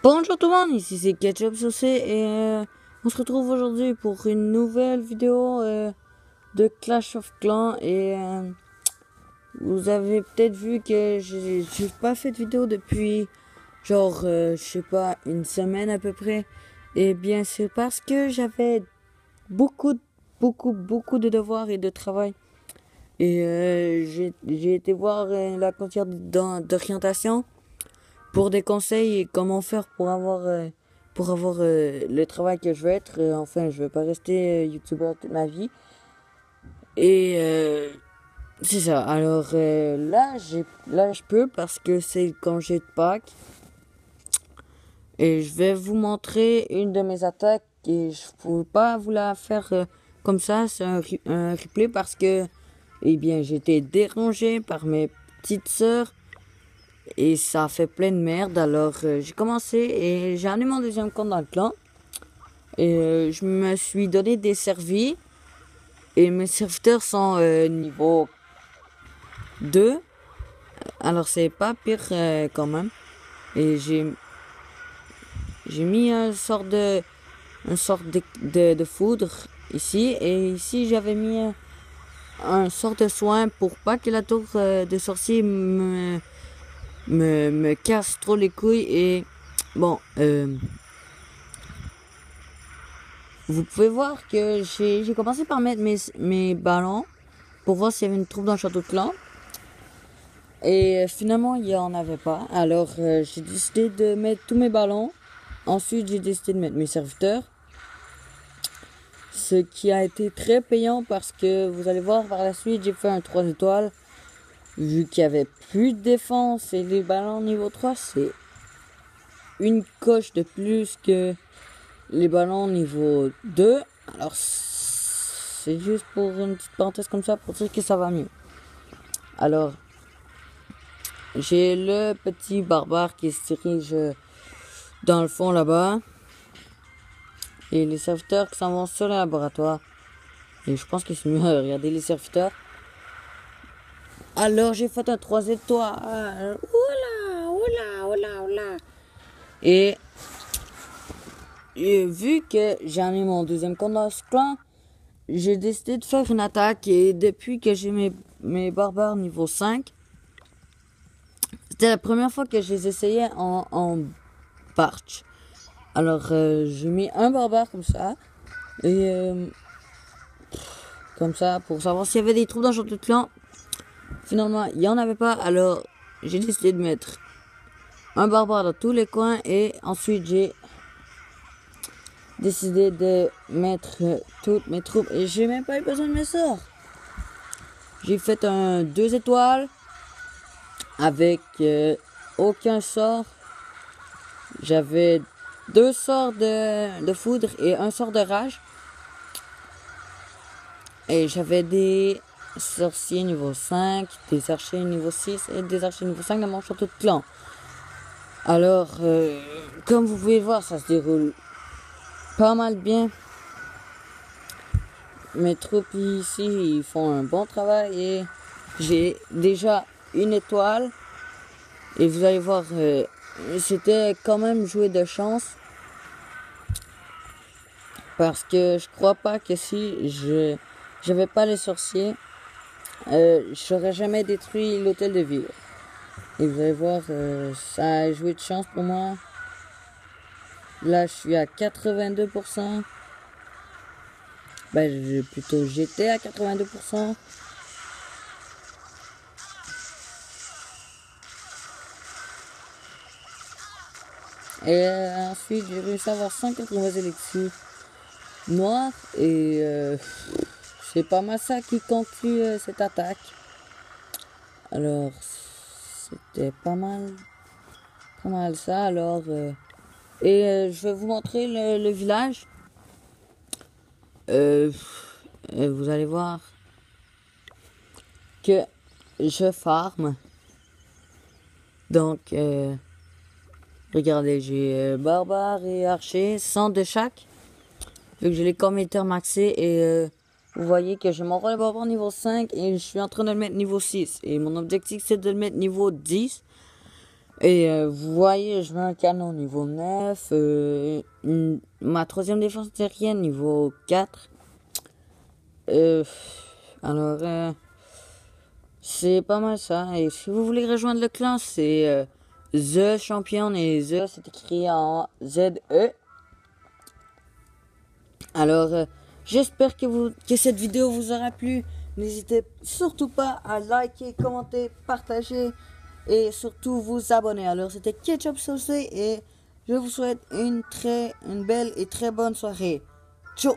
Bonjour tout le monde, ici c'est Ketchup Saucé et on se retrouve aujourd'hui pour une nouvelle vidéo de Clash of Clans et vous avez peut-être vu que j'ai pas fait de vidéo depuis genre je sais pas une semaine à peu près. Et bien c'est parce que j'avais beaucoup de devoirs et de travail et j'ai été voir la conseillère d'orientation pour des conseils et comment faire pour avoir le travail que je veux être. Enfin, je veux pas rester youtubeur toute ma vie. Et c'est ça. Alors là, je peux parce que c'est le congé de Pâques. Et je vais vous montrer une de mes attaques. Et je ne peux pas vous la faire comme ça. C'est un replay parce que, eh bien, j'ai été dérangé par mes petites sœurs. Et ça a fait plein de merde. Alors j'ai commencé et j'ai amené mon deuxième compte dans le clan. Et je me suis donné des servis. Et mes serviteurs sont niveau 2. Alors c'est pas pire quand même. Et j'ai mis un sort de foudre ici. Et ici j'avais mis un sort de soin pour pas que la tour de sorcier me casse trop les couilles. Et bon, vous pouvez voir que j'ai commencé par mettre mes ballons pour voir s'il y avait une troupe dans le château de clan. Et finalement, il n'y en avait pas. Alors, j'ai décidé de mettre tous mes ballons. Ensuite, j'ai décidé de mettre mes serviteurs. Ce qui a été très payant parce que vous allez voir par la suite, j'ai fait un 3 étoiles. Vu qu'il n'y avait plus de défense et les ballons niveau 3, c'est une coche de plus que les ballons niveau 2. Alors c'est juste pour une petite parenthèse comme ça pour dire que ça va mieux. Alors j'ai le petit barbare qui se dirige dans le fond là-bas. Et les serviteurs qui s'en vont sur le laboratoire. Et je pense que c'est mieux de regarder les serviteurs. Alors j'ai fait un 3 étoiles. Oula. Et vu que j'ai mis mon deuxième compte dans ce clan, j'ai décidé de faire une attaque. Et depuis que j'ai mes barbares niveau 5, c'était la première fois que je les essayais en parch. Alors j'ai mis un barbare comme ça. Et comme ça pour savoir s'il y avait des troupes dans le château de clan. Finalement il n'y en avait pas. Alors j'ai décidé de mettre un barbare dans tous les coins. Et ensuite j'ai décidé de mettre toutes mes troupes. Et j'ai même pas eu besoin de mes sorts. J'ai fait un 2 étoiles. Avec aucun sort. J'avais 2 sorts de foudre et un sort de rage. Et j'avais des sorciers niveau 5, des archers niveau 6 et des archers niveau 5 dans mon château de clan. Alors, comme vous pouvez voir, ça se déroule pas mal bien. Mes troupes ici, ils font un bon travail et j'ai déjà une étoile. Et vous allez voir, c'était quand même joué de chance. Parce que je crois pas que si j'avais pas les sorciers, j'aurais jamais détruit l'hôtel de ville. Et vous allez voir, ça a joué de chance pour moi. Là, je suis à 82%. Plutôt j'étais à 82%. Et ensuite, j'ai réussi à avoir 180 élections noires. Et c'est pas mal ça qui conclut cette attaque. Alors, c'était pas mal ça. Alors, je vais vous montrer le village. Vous allez voir que je farm. Donc, regardez, j'ai barbare et archer, 100 de chaque. Vu que j'ai les commetteurs maxés et vous voyez que j'ai mon rôle barbare niveau 5 et je suis en train de le mettre niveau 6. Et mon objectif c'est de le mettre niveau 10. Et vous voyez, je mets un canon niveau 9. Ma troisième défense terrienne niveau 4. Euh, alors, c'est pas mal ça. Et si vous voulez rejoindre le clan, c'est The Champion. Et The, c'est écrit en Z-E. Alors, j'espère que cette vidéo vous aura plu. N'hésitez surtout pas à liker, commenter, partager et surtout vous abonner. Alors, c'était Ketchup Saucé et je vous souhaite une belle et très bonne soirée. Ciao!